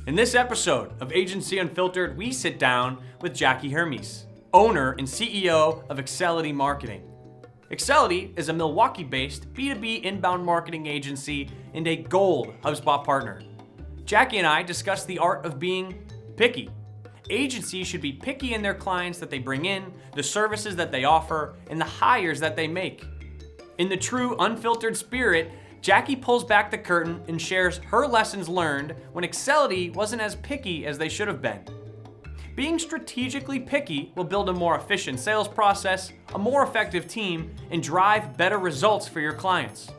In this episode of Agency Unfiltered, we sit down with Jackie Hermes, owner and CEO of Accelity Marketing. Accelity is a Milwaukee-based B2B inbound marketing agency and a gold HubSpot partner. Jackie and I discuss the art of being picky. Agencies should be picky in their clients that they bring in, the services that they offer, and the hires that they make. In the true unfiltered spirit, Jackie pulls back the curtain and shares her lessons learned when Accelity wasn't as picky as they should have been. Being strategically picky will build a more efficient sales process, a more effective team, and drive better results for your clients.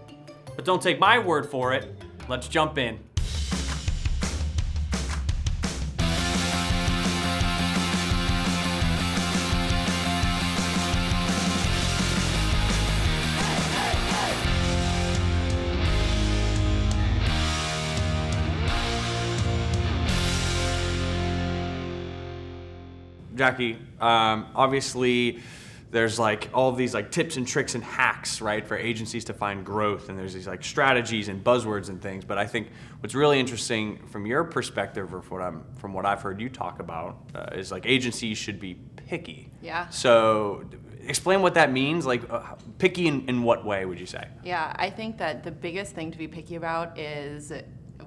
But don't take my word for it. Let's jump in. Jackie, obviously there's like all of these like tips and tricks and hacks, right, for agencies to find growth, and there's these like strategies and buzzwords and things. But I think what's really interesting from your perspective, or from what I've heard you talk about, is like agencies should be picky. Yeah. So explain what that means. Like picky in what way would you say? Yeah, I think that the biggest thing to be picky about is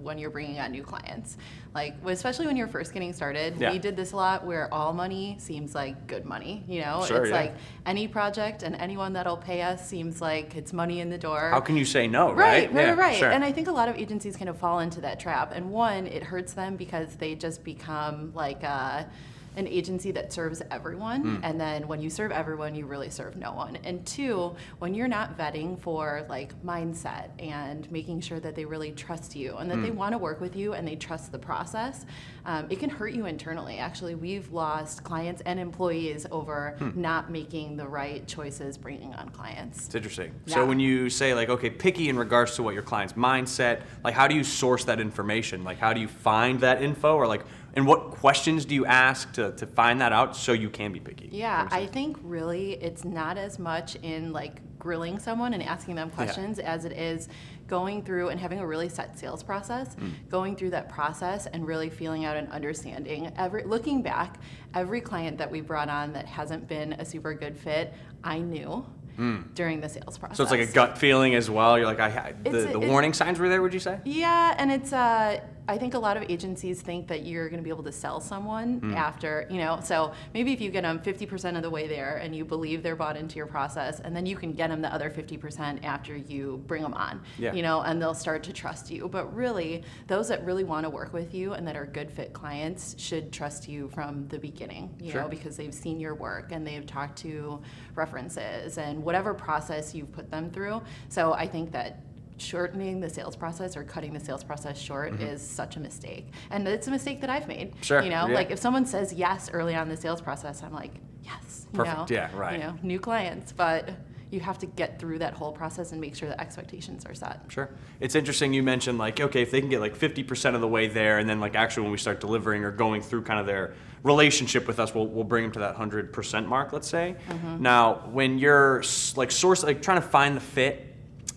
when you're bringing on new clients. Like, especially when you're first getting started, Yeah. We did this a lot where all money seems like good money, you know? Sure, it's yeah. like any project and anyone that'll pay us seems like it's money in the door. How can you say no, right? Right. Sure. And I think a lot of agencies kind of fall into that trap. And one, it hurts them because they just become like an agency that serves everyone, and then when you serve everyone, you really serve no one. And two, when you're not vetting for like mindset and making sure that they really trust you and that they want to work with you and they trust the process, it can hurt you internally. Actually, we've lost clients and employees over not making the right choices bringing on clients. It's interesting. Yeah. So when you say like, okay, picky in regards to what your client's mindset, like how do you source that information? Like how do you find that info, or like, and what questions do you ask to find that out so you can be picky? Yeah, I think really it's not as much in like grilling someone and asking them questions as it is going through and having a really set sales process, going through that process and really feeling out and understanding. Looking back, every client that we brought on that hasn't been a super good fit, I knew during the sales process. So it's like a gut feeling as well. You're like, the warning signs were there, would you say? Yeah, and it's I think a lot of agencies think that you're going to be able to sell someone after, you know, so maybe if you get them 50% of the way there and you believe they're bought into your process, and then you can get them the other 50% after you bring them on, you know, and they'll start to trust you. But really, those that really want to work with you and that are good fit clients should trust you from the beginning, you know, because they've seen your work and they've talked to references and whatever process you've put them through. So I think that shortening the sales process or cutting the sales process short is such a mistake. And it's a mistake that I've made. Sure. You know, like if someone says yes early on in the sales process, I'm like, yes. Perfect. You know? Yeah, right. You know, new clients. But you have to get through that whole process and make sure that expectations are set. Sure. It's interesting you mentioned like, okay, if they can get like 50% of the way there, and then like actually when we start delivering or going through kind of their relationship with us, we'll bring them to that 100% mark, let's say. Now, when you're like trying to find the fit,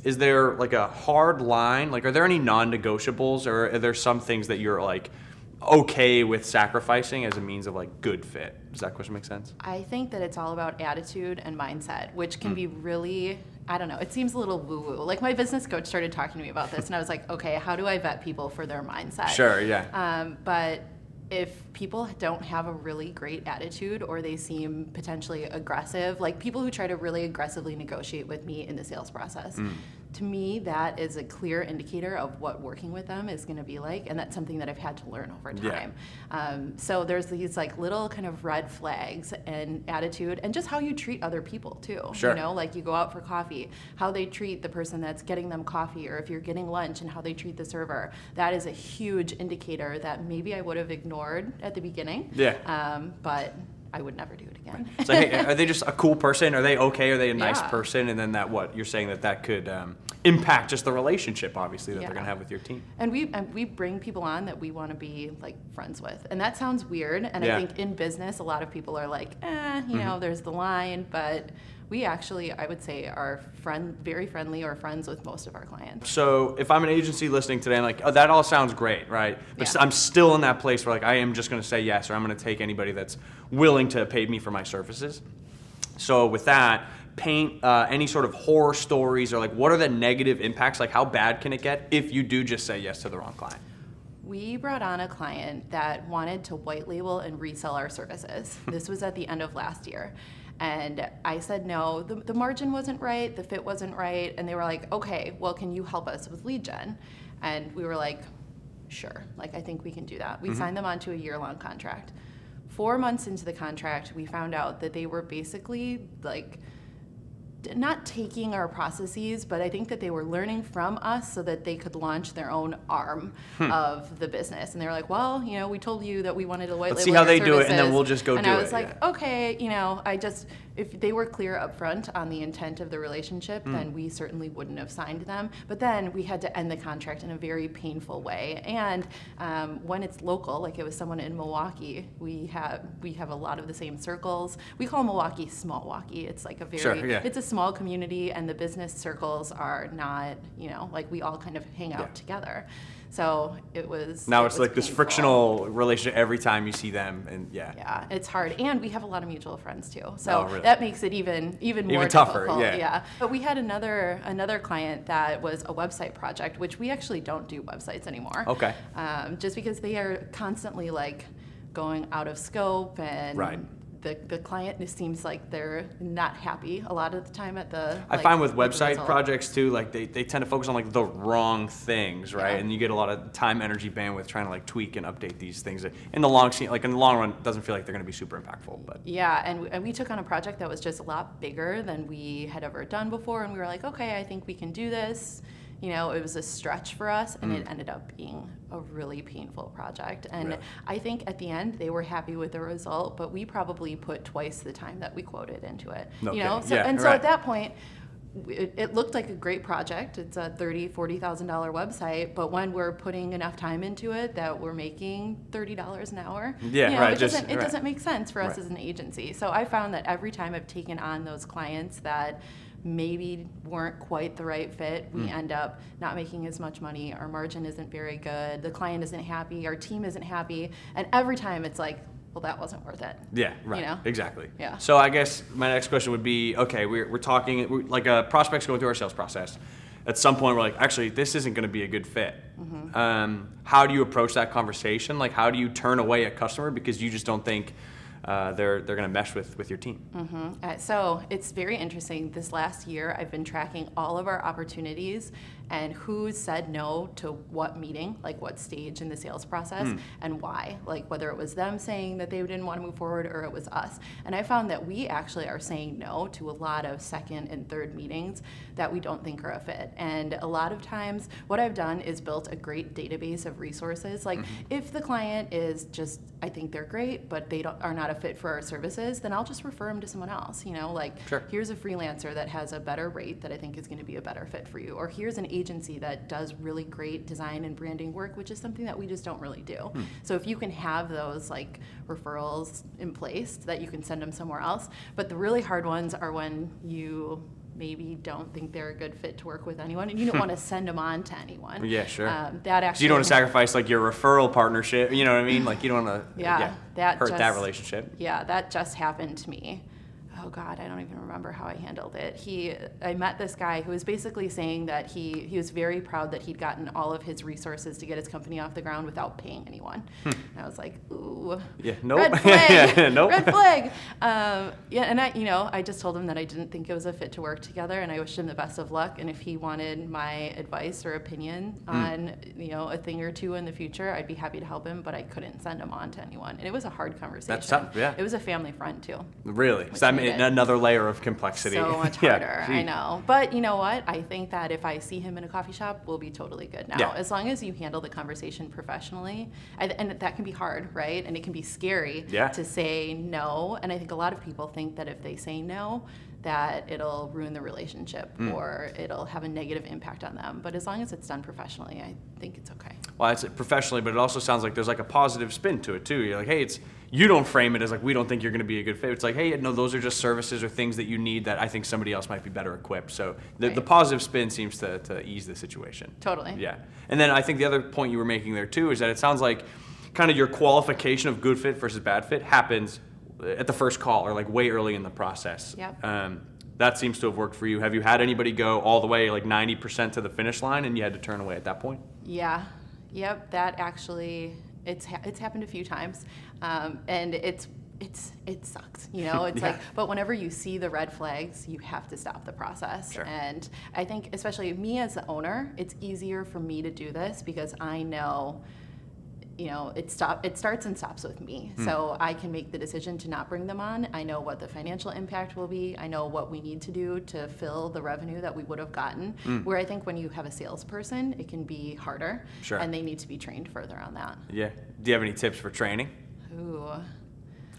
is there like a hard line? Like, are there any non-negotiables, or are there some things that you're like okay with sacrificing as a means of like good fit? Does that question make sense? I think that it's all about attitude and mindset, which can be really, I don't know, it seems a little woo-woo. Like my business coach started talking to me about this and I was like, okay, how do I vet people for their mindset? Sure, yeah. But if people don't have a really great attitude or they seem potentially aggressive, like people who try to really aggressively negotiate with me in the sales process, to me, that is a clear indicator of what working with them is going to be like, and that's something that I've had to learn over time. So there's these like little kind of red flags and attitude, and just how you treat other people too. Sure. You know, like you go out for coffee, how they treat the person that's getting them coffee, or if you're getting lunch and how they treat the server. That is a huge indicator that maybe I would have ignored at the beginning. But I would never do it again. So, hey, are they just a cool person? Are they okay? Are they a nice Yeah. person? And then that what? You're saying that could impact just the relationship, obviously, that they're going to have with your team. And we bring people on that we want to be like friends with. And that sounds weird. And I think in business, a lot of people are like, you know, there's the line, but we actually, I would say, are very friendly or friends with most of our clients. So if I'm an agency listening today, I'm like, oh, that all sounds great, right? But Yeah. I'm still in that place where like I am just going to say yes, or I'm going to take anybody that's willing to pay me for my services. So with that, paint any sort of horror stories, or like what are the negative impacts? Like how bad can it get if you do just say yes to the wrong client? We brought on a client that wanted to white label and resell our services. This was at the end of last year. And I said no, the margin wasn't right, the fit wasn't right. And they were like, okay, well, can you help us with lead gen? And we were like, sure, like I think we can do that. We signed them onto a year-long contract. 4 months into the contract, we found out that they were basically like not taking our processes, but I think that they were learning from us so that they could launch their own arm of the business. And they were like, well, you know, we told you that we wanted to white label Let's see how they do it, and services. then we'll just go do it. And I was like, yeah. okay, you know, if they were clear up front on the intent of the relationship, then we certainly wouldn't have signed them. But then we had to end the contract in a very painful way. And when it's local, like it was someone in Milwaukee, we have a lot of the same circles. We call Milwaukee Small-Waukee. It's like a very, it's a small community, and the business circles are not, you know, like we all kind of hang out together. So it was. Now it's was like this painful. frictional relationship every time you see them, and Yeah, it's hard, and we have a lot of mutual friends too. So really? that makes it even more tougher. difficult. Yeah. But we had another client that was a website project, which we actually don't do websites anymore. Okay. Just because they are constantly like going out of scope, and Right. the client seems like they're not happy a lot of the time at the. I find with the website result. projects too, like they tend to focus on like the wrong things, right? Yeah. And you get a lot of time, energy, bandwidth trying to like tweak and update these things. In the long run, it doesn't feel like they're going to be super impactful. But Yeah, and we took on a project that was just a lot bigger than we had ever done before, and we were like, okay, I think we can do this. You know, it was a stretch for us, and it ended up being a really painful project. And Really? I think at the end they were happy with the result, but we probably put twice the time that we quoted into it. Okay. You know, so Yeah, so right. at that point. It looked like a great project. It's a $40,000 website, but when we're putting enough time into it that we're making $30 an hour, Yeah, you know, right, it doesn't make sense for us Right. as an agency. So I found that every time I've taken on those clients that maybe weren't quite the right fit, we end up not making as much money. Our margin isn't very good. The client isn't happy. Our team isn't happy. And every time it's like, well, that wasn't worth it. Yeah, right. You know? Exactly. Yeah. So I guess my next question would be, okay, we're talking, like a prospect's going through our sales process. At some point, we're like, actually, this isn't going to be a good fit. How do you approach that conversation? Like, how do you turn away a customer because you just don't think they're going to mesh with your team? So it's very interesting. This last year, I've been tracking all of our opportunities and who said no to what meeting, like what stage in the sales process, and why. Like whether it was them saying that they didn't want to move forward or it was us. And I found that we actually are saying no to a lot of second and third meetings that we don't think are a fit. And a lot of times, what I've done is built a great database of resources. Like if the client is just, I think they're great, but they are not a fit for our services, then I'll just refer them to someone else. You know, like here's a freelancer that has a better rate that I think is going to be a better fit for you, or here's an agency that does really great design and branding work, which is something that we just don't really do. So if you can have those like referrals in place, that you can send them somewhere else. But the really hard ones are when you maybe don't think they're a good fit to work with anyone, and you don't want to send them on to anyone. Yeah, sure. That actually. So you don't want to sacrifice like your referral partnership. You know what I mean? Like you don't want to hurt that relationship. Yeah, that just happened to me. Oh God, I don't even remember how I handled it. I met this guy who was basically saying that he was very proud that he'd gotten all of his resources to get his company off the ground without paying anyone. And I was like, ooh, nope. red flag, Yeah, nope. red flag. And I just told him that I didn't think it was a fit to work together, and I wished him the best of luck. And if he wanted my advice or opinion on, a thing or two in the future, I'd be happy to help him, but I couldn't send him on to anyone. And it was a hard conversation. That's tough, yeah. It was a family friend too. Really? So that made another layer of complexity. So much Yeah. harder, I know. But you know what? I think that if I see him in a coffee shop, we'll be totally good now. Yeah. As long as you handle the conversation professionally, and that can be hard, right? And it can be scary to say no. And I think a lot of people think that if they say no, that it'll ruin the relationship or it'll have a negative impact on them. But as long as it's done professionally, I think it's okay. Well, it's professionally, but it also sounds like there's like a positive spin to it too. You're like, hey, you don't frame it as like, we don't think you're going to be a good fit. It's like, hey, no, those are just services or things that you need that I think somebody else might be better equipped. So the positive spin seems to ease the situation. Totally. Yeah. And then I think the other point you were making there too is that it sounds like kind of your qualification of good fit versus bad fit happens at the first call or like way early in the process. Yep. That seems to have worked for you. Have you had anybody go all the way like 90% to the finish line and you had to turn away at that point? Yeah. Yep. That actually, it's happened a few times. And it sucks, you know, it's like, but whenever you see the red flags, you have to stop the process. Sure. And I think especially me as the owner, it's easier for me to do this because I know, you know, it starts and stops with me. So I can make the decision to not bring them on. I know what the financial impact will be. I know what we need to do to fill the revenue that we would have gotten. Where I think when you have a salesperson, it can be harder. Sure. And they need to be trained further on that. Yeah. Do you have any tips for training? Ooh.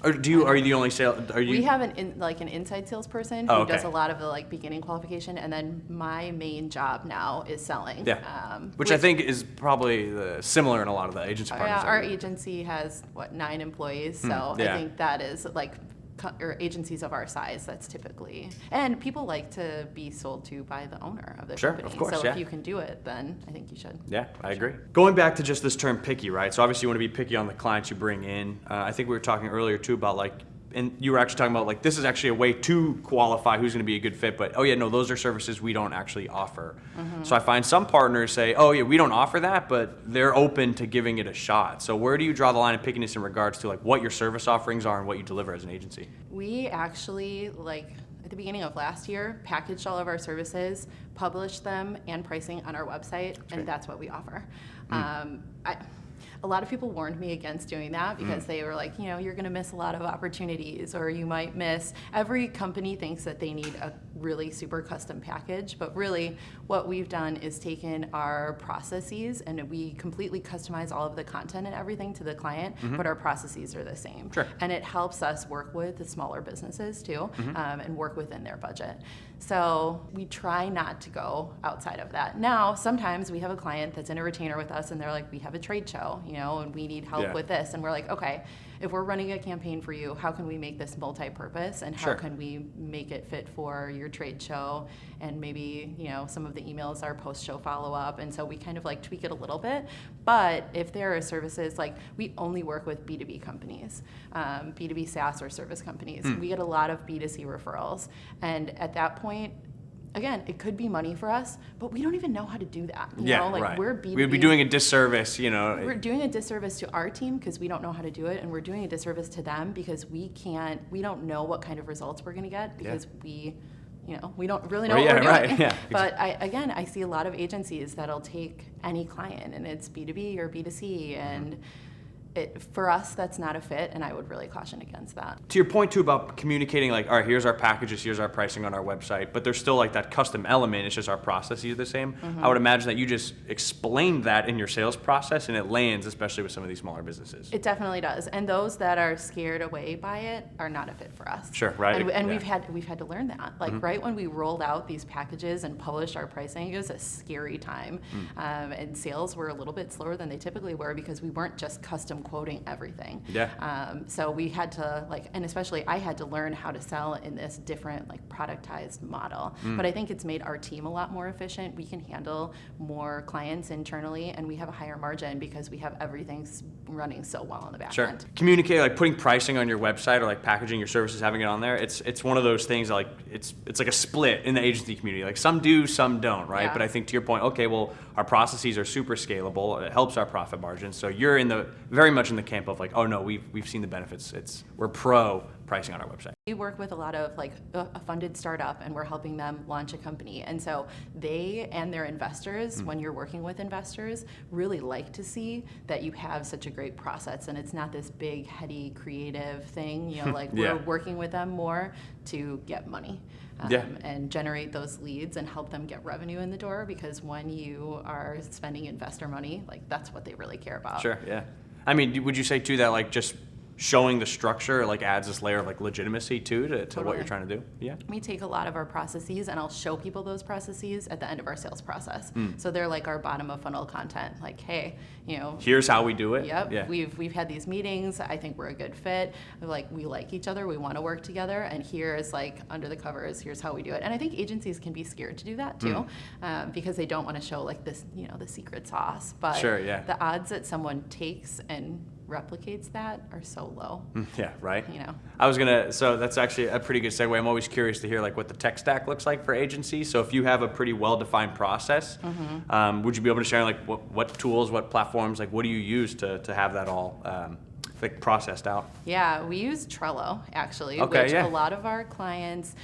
Or are you the only sales? We have an inside salesperson who does a lot of the like beginning qualification, and then my main job now is selling. Yeah. Which I think is probably similar in a lot of the agency partners. Yeah, our agency has 9 employees, so I think that is like or agencies of our size, that's typically, and people like to be sold to by the owner of the company. Of course, so if you can do it, then I think you should. Yeah, I agree. Going back to just this term picky, right? So obviously you want to be picky on the clients you bring in. I think we were talking earlier too about like, and you were actually talking about like, this is actually a way to qualify who's going to be a good fit, but oh yeah, no, those are services we don't actually offer. So I find some partners say, oh yeah, we don't offer that, but they're open to giving it a shot. So where do you draw the line of pickiness in regards to like what your service offerings are and what you deliver as an agency? We actually, like at the beginning of last year, packaged all of our services, published them and pricing on our website, and that's what we offer. A lot of people warned me against doing that because they were like, you know, you're going to miss a lot of opportunities, or you might miss. Every company thinks that they need a really super custom package, but really what we've done is taken our processes and we completely customize all of the content and everything to the client, but our processes are the same. Sure. And it helps us work with the smaller businesses too, and work within their budget. So we try not to go outside of that. Now, sometimes we have a client that's in a retainer with us and they're like, we have a trade show, you know, and we need help with this. And we're like, okay, if we're running a campaign for you, how can we make this multi-purpose, and how can we make it fit for your trade show? And maybe, you know, some of the emails are post-show follow-up, and so we kind of like tweak it a little bit. But if there are services, like we only work with B2B companies, B2B SaaS or service companies. We get a lot of B2C referrals, and at that point, again, it could be money for us, but we don't even know how to do that. You know? Like we're B2B. We'd be doing a disservice, you know. We're doing a disservice to our team because we don't know how to do it, and we're doing a disservice to them because we don't know what kind of results we're going to get because we don't really know what we're doing. Yeah. But I see a lot of agencies that'll take any client, and it's B2B or B2C, and for us, that's not a fit, and I would really caution against that. To your point too about communicating, like, all right, here's our packages, here's our pricing on our website, but there's still like that custom element. It's just our processes are the same. I would imagine that you just explained that in your sales process, and it lands, especially with some of these smaller businesses. It definitely does, and those that are scared away by it are not a fit for us. Sure, right. And we've had to learn that. Like right when we rolled out these packages and published our pricing, it was a scary time, and sales were a little bit slower than they typically were because we weren't just custom quoting everything. So we had to and especially I had to learn how to sell in this different productized model. But I think it's made our team a lot more efficient. We can handle more clients internally, and we have a higher margin because we have everything running so well on the back end. Communicate, like putting pricing on your website or like packaging your services, having it on there. It's one of those things like it's like a split in the agency community. Like some do, some don't, right? But I think to your point, okay, well, our processes are super scalable. It helps our profit margin. So you're very much in the camp of like, oh no, we've seen the benefits. We're pro pricing on our website. We work with a lot of a funded startup, and we're helping them launch a company. And so they and their investors, when you're working with investors, really like to see that you have such a great process, and it's not this big, heady, creative thing. You know, we're working with them more to get money. And generate those leads and help them get revenue in the door, because when you are spending investor money, that's what they really care about. Sure, yeah. I mean, would you say too that just showing the structure like adds this layer of like legitimacy too to what Totally. you're trying to do. Yeah. We take a lot of our processes and I'll show people those processes at the end of our sales process. So they're like our bottom of funnel content. Like, hey, Here's how we do it. Yep. Yeah. We've had these meetings. I think we're a good fit. Like, we like each other. We want to work together. And here is like under the covers. Here's how we do it. And I think agencies can be scared to do that too, because they don't want to show like this, the secret sauce. But Sure, yeah. the odds that someone takes and replicates that are so low. Yeah, right. You know. So that's actually a pretty good segue. I'm always curious to hear like what the tech stack looks like for agencies. So if you have a pretty well-defined process, would you be able to share like what tools, what platforms, like what do you use to have that all like processed out? Yeah, we use Trello actually, Okay, which yeah. a lot of our clients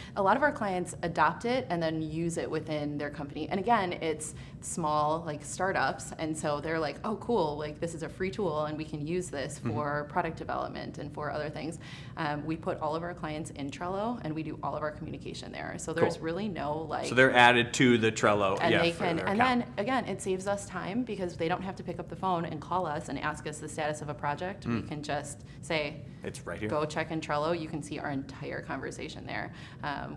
adopt it and then use it within their company. And again, it's small like startups, and so they're like, oh cool, like this is a free tool and we can use this for product development and for other things. We put all of our clients in Trello and we do all of our communication there. So there's Cool. really no like. So they're added to the Trello. And yeah, they for can, their and account. then again, it saves us time because they don't have to pick up the phone and call us and ask us the status of a project. We can just say, It's right here. go check in Trello. You can see our entire conversation there.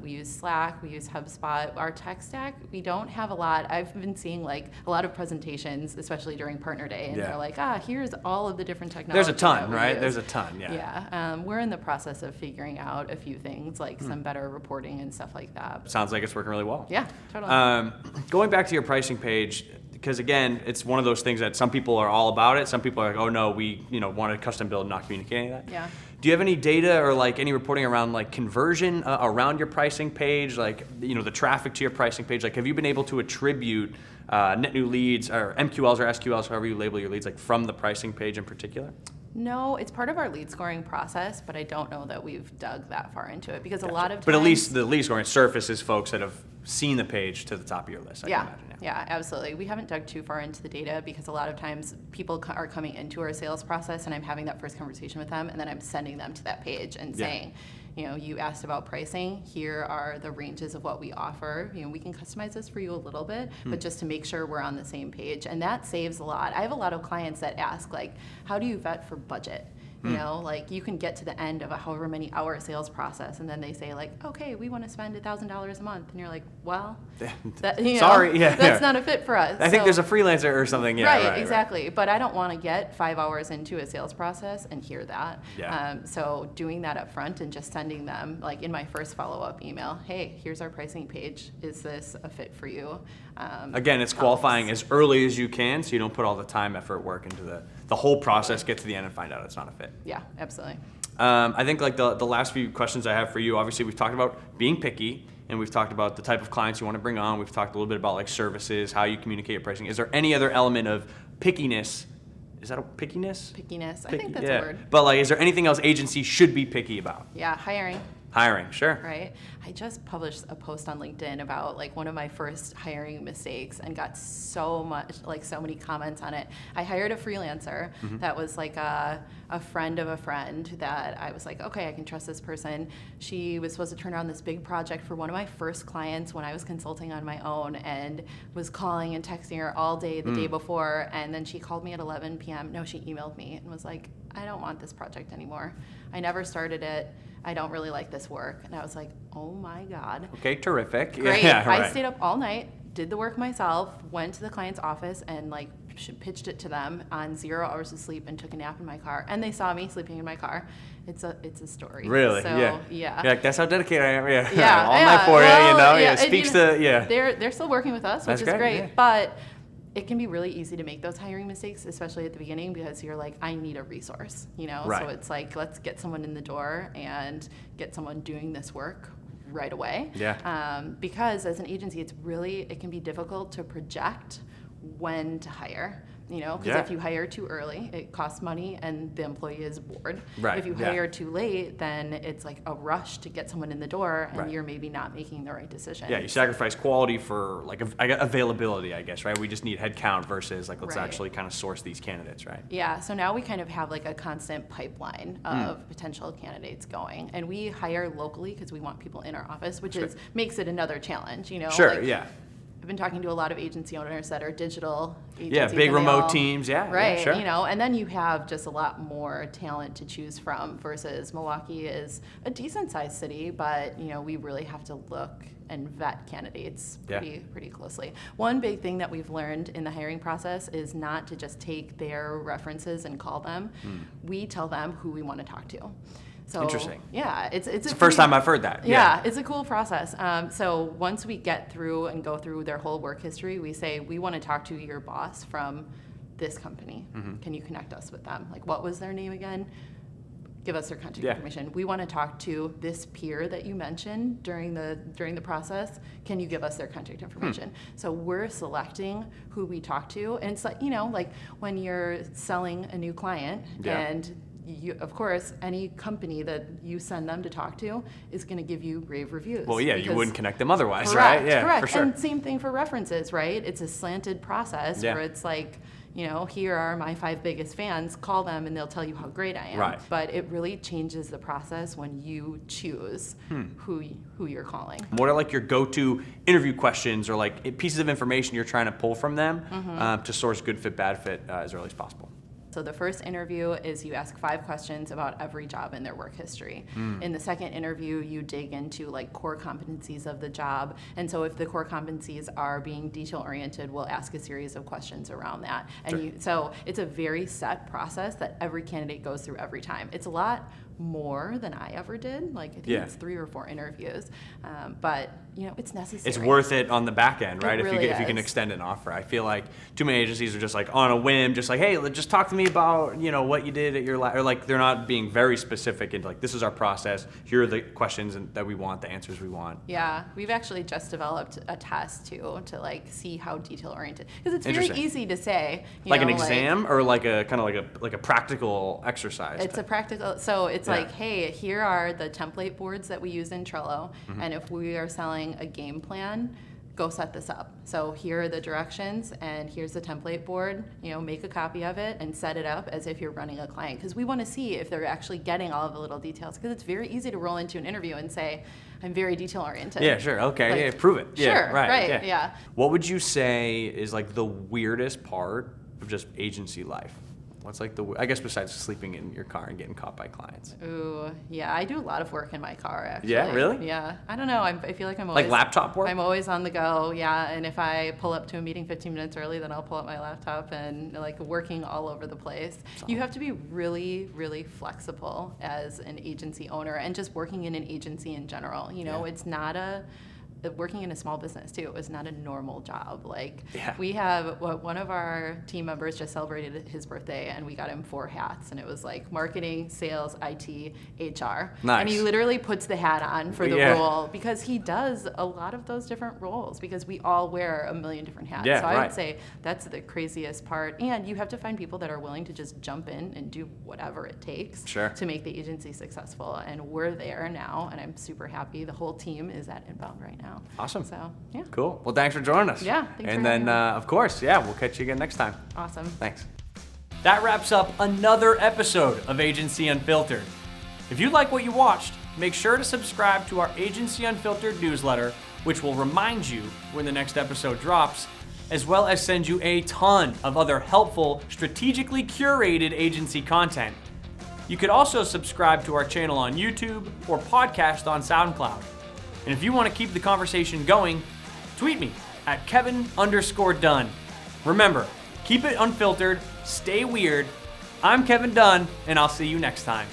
We use Slack, we use HubSpot. Our tech stack, we don't have a lot. I've been seeing like a lot of presentations, especially during Partner Day, and Yeah. they're like, here's all of the different technology. There's a ton, that we right? use. There's a ton, yeah. Yeah, we're in the process of figuring out a few things, like some better reporting and stuff like that. Sounds like it's working really well. Yeah, totally. Going back to your pricing page, because again, it's one of those things that some people are all about it. Some people are like, oh no, we want to custom build and not communicate any of that. Yeah. Do you have any data or like any reporting around like conversion around your pricing page, like the traffic to your pricing page? Like, have you been able to attribute net new leads or MQLs or SQLs, however you label your leads, like from the pricing page in particular? No, it's part of our lead scoring process, but I don't know that we've dug that far into it because a lot of times. But at least the lead scoring surfaces folks that have seen the page to the top of your list, I can imagine. Yeah, absolutely. We haven't dug too far into the data because a lot of times people are coming into our sales process and I'm having that first conversation with them and then I'm sending them to that page and saying, you asked about pricing. Here are the ranges of what we offer. We can customize this for you a little bit, but just to make sure we're on the same page. And that saves a lot. I have a lot of clients that ask, like, how do you vet for budget? Like you can get to the end of a however many hour sales process and then they say like, okay, we want to spend $1,000 a month. And you're like, well, Sorry, that's not a fit for us. I think there's a freelancer or something. Yeah, right, exactly. Right. But I don't want to get 5 hours into a sales process and hear that. Yeah. So doing that up front and just sending them, like in my first follow-up email, hey, here's our pricing page. Is this a fit for you? Again, it's qualifying as early as you can so you don't put all the time, effort, work into the whole process, get to the end and find out it's not a fit. Yeah, absolutely. I think like the last few questions I have for you, obviously we've talked about being picky and we've talked about the type of clients you want to bring on. We've talked a little bit about like services, how you communicate your pricing. Is there any other element of pickiness? Is that a pickiness? Pickiness, I think that's a word. But like, is there anything else agencies should be picky about? Yeah, hiring. Hiring, sure. Right. I just published a post on LinkedIn about like one of my first hiring mistakes and got so many comments on it. I hired a freelancer that was like a friend of a friend that I was like, okay, I can trust this person. She was supposed to turn around this big project for one of my first clients when I was consulting on my own and was calling and texting her all day the day before. And then she called me at 11 p.m. No, she emailed me and was like, I don't want this project anymore. I never started it. I don't really like this work. And I was like, oh my God. Okay, terrific. Great. Yeah, right. I stayed up all night, did the work myself, went to the client's office and like pitched it to them on 0 hours of sleep and took a nap in my car. And they saw me sleeping in my car. It's a story. Really? So, yeah. Yeah. You're like, that's how dedicated I am. Yeah. Yeah. all night for you, It speaks to, They're still working with us, which That's is great. yeah. But it can be really easy to make those hiring mistakes, especially at the beginning, because you're like, I need a resource, Right. So it's like, let's get someone in the door and get someone doing this work right away. Yeah. Because as an agency, it can be difficult to project when to hire. Because if you hire too early, it costs money and the employee is bored. Right, If you yeah. hire too late, then it's like a rush to get someone in the door and Right. you're maybe not making the right decision. Yeah, you sacrifice quality for like availability, I guess, right? We just need headcount versus like let's Right. actually kind of source these candidates, right? Yeah, so now we kind of have like a constant pipeline of potential candidates going. And we hire locally because we want people in our office, which makes it another challenge, Sure, like, yeah. I've been talking to a lot of agency owners that are digital agencies. Yeah, big and remote teams. Yeah, right. Yeah, sure. And then you have just a lot more talent to choose from versus Milwaukee is a decent sized city, but we really have to look and vet candidates pretty closely. One big thing that we've learned in the hiring process is not to just take their references and call them. We tell them who we want to talk to. So, interesting. Yeah, it's the first time I've heard that. Yeah, it's a cool process. So once we get through and go through their whole work history, we say, we want to talk to your boss from this company. Can you connect us with them? Like, what was their name again? Give us their contact information. We want to talk to this peer that you mentioned during the process. Can you give us their contact information? So we're selecting who we talk to, and it's like like when you're selling a new client and of course, any company that you send them to talk to is going to give you rave reviews. Well, yeah, you wouldn't connect them otherwise, correct, right? Yeah, correct. for sure. And same thing for references, right? It's a slanted process where it's like, here are my 5 biggest fans, call them and they'll tell you how great I am. Right. But it really changes the process when you choose who you're calling. What are like your go-to interview questions or like pieces of information you're trying to pull from them to source good fit, bad fit as early as possible? So the first interview is you ask 5 questions about every job in their work history. In the second interview, you dig into like core competencies of the job. And so if the core competencies are being detail oriented, we'll ask a series of questions around that. And so it's a very set process that every candidate goes through every time. It's a lot more than I ever did. Like I think it's 3 or 4 interviews, but it's necessary. It's worth it on the back end, right? It really if you can extend an offer. I feel like too many agencies are just like on a whim, just like, hey, just talk to me about what you did at your or like they're not being very specific into like, this is our process. Here are the questions that we want, the answers we want. Yeah, we've actually just developed a test too to like see how detail oriented, because it's very easy to say. Like an exam or like a kind of like a practical exercise. It's a practical. So it's like, hey, here are the template boards that we use in Trello, and if we are selling a game plan, go set this up. So here are the directions, and here's the template board. Make a copy of it and set it up as if you're running a client, because we want to see if they're actually getting all of the little details, because it's very easy to roll into an interview and say, I'm very detail oriented. Yeah, sure. Okay, prove it. Yeah, sure, right, yeah. What would you say is like the weirdest part of just agency life? What's like I guess besides sleeping in your car and getting caught by clients? Ooh, yeah, I do a lot of work in my car, actually. Yeah, really? Yeah, I don't know. I feel like I'm always... Like laptop work? I'm always on the go, yeah, and if I pull up to a meeting 15 minutes early, then I'll pull up my laptop and like working all over the place. You have to be really, really flexible as an agency owner and just working in an agency in general. It's not working in a small business too is not a normal job. Like we have one of our team members just celebrated his birthday, and we got him 4 hats, and it was like marketing, sales, IT, HR. Nice. And he literally puts the hat on for the role, because he does a lot of those different roles, because we all wear a million different hats. So I would say that's the craziest part. And you have to find people that are willing to just jump in and do whatever it takes to make the agency successful. And we're there now, and I'm super happy. The whole team is at Inbound right now. Awesome. So, yeah. Cool. Well, thanks for joining us. Yeah, thanks for having me. And then, of course, we'll catch you again next time. Awesome. Thanks. That wraps up another episode of Agency Unfiltered. If you like what you watched, make sure to subscribe to our Agency Unfiltered newsletter, which will remind you when the next episode drops, as well as send you a ton of other helpful, strategically curated agency content. You could also subscribe to our channel on YouTube or podcast on SoundCloud. And if you want to keep the conversation going, tweet me at Kevin_Dunn. Remember, keep it unfiltered, stay weird. I'm Kevin Dunn, and I'll see you next time.